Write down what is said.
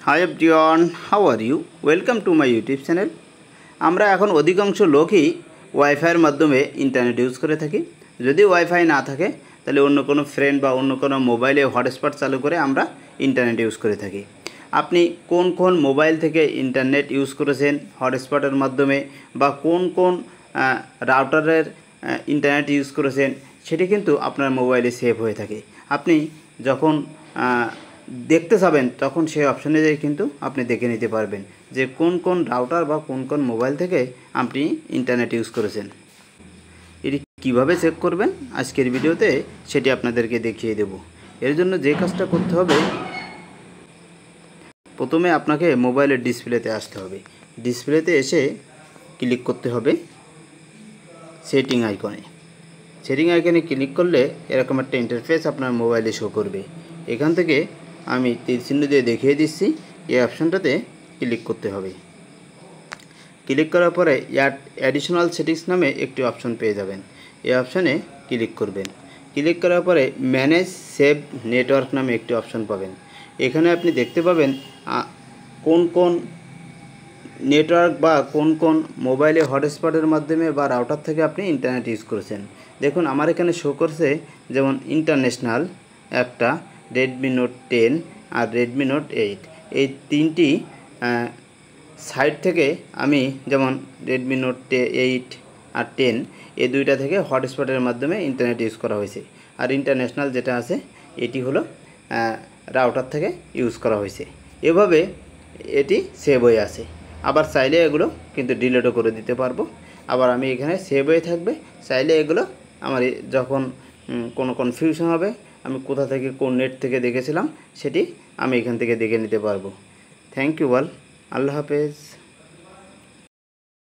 High everyone, how are you? Welcome to my YouTube channel. আমরা এখন অধিকাংশ লোকই ওয়াইফাইয়ের মাধ্যমে ইন্টারনেট ইউজ করে থাকি। যদি ওয়াইফাই না থাকে তাহলে অন্য কোনো ফ্রেন্ড বা অন্য কোনো মোবাইলে হটস্পট চালু করে আমরা ইন্টারনেট ইউজ করে থাকি। আপনি কোন কোন মোবাইল থেকে ইন্টারনেট ইউজ করেছেন হটস্পটের মাধ্যমে বা কোন কোন রাউটারের ইন্টারনেট ইউজ করেছেন সেটি কিন্তু আপনার মোবাইলে সেভ হয়ে থাকে। আপনি যখন দেখতে যাবেন তখন সেই অপশানে যাই কিন্তু আপনি দেখে নিতে পারবেন যে কোন কোন রাউটার বা কোন কোন মোবাইল থেকে আপনি ইন্টারনেট ইউজ করেছেন। এটি কীভাবে চেক করবেন আজকের ভিডিওতে সেটি আপনাদেরকে দেখিয়ে দেব। এর জন্য যে কাজটা করতে হবে, প্রথমে আপনাকে মোবাইলের ডিসপ্লেতে আসতে হবে। ডিসপ্লেতে এসে ক্লিক করতে হবে সেটিং আইকনে। সেটিং আইকনে ক্লিক করলে এরকম একটা ইন্টারফেস আপনার মোবাইলে শো করবে। এখান থেকে আমি তীর চিহ্ন দিয়ে দেখিয়ে দিচ্ছি, এই অপশানটাতে ক্লিক করতে হবে। ক্লিক করার পরে অ্যাডিশনাল সেটিংস নামে একটি অপশান পেয়ে যাবেন। এই অপশানে ক্লিক করবেন। ক্লিক করার পরে ম্যানেজ সেভ নেটওয়ার্ক নামে একটি অপশান পাবেন। এখানে আপনি দেখতে পাবেন কোন কোন নেটওয়ার্ক বা কোন কোন মোবাইলে হটস্পটের মাধ্যমে বা রাউটার থেকে আপনি ইন্টারনেট ইউজ করেছেন। দেখুন আমার এখানে শো করছে যেমন ইন্টারন্যাশনাল একটা, রেডমি নোট 10 আর রেডমি নোট 8, এই তিনটি সাইট থেকে আমি যেমন রেডমি নোট 8 আর 10 এই দুইটা থেকে হটস্পটের মাধ্যমে ইন্টারনেট ইউজ করা হয়েছে। আর ইন্টারন্যাশনাল যেটা আছে এটি হলো রাউটার থেকে ইউজ করা হয়েছে। এভাবে এটি সেভ হয়ে আছে। আবার চাইলে এগুলো কিন্তু ডিলিটও করে দিতে পারবো। আবার আমি এখানে সেভ হয়ে থাকবে, চাইলে এগুলো আমার যখন কোনো কনফিউশন হবে আমি কোথা থেকে কোন নেট থেকে দেখেছিলাম সেটি আমি এখান থেকে দেখে নিতে পারবো। থ্যাংক ইউ অল, আল্লাহ হাফেজ।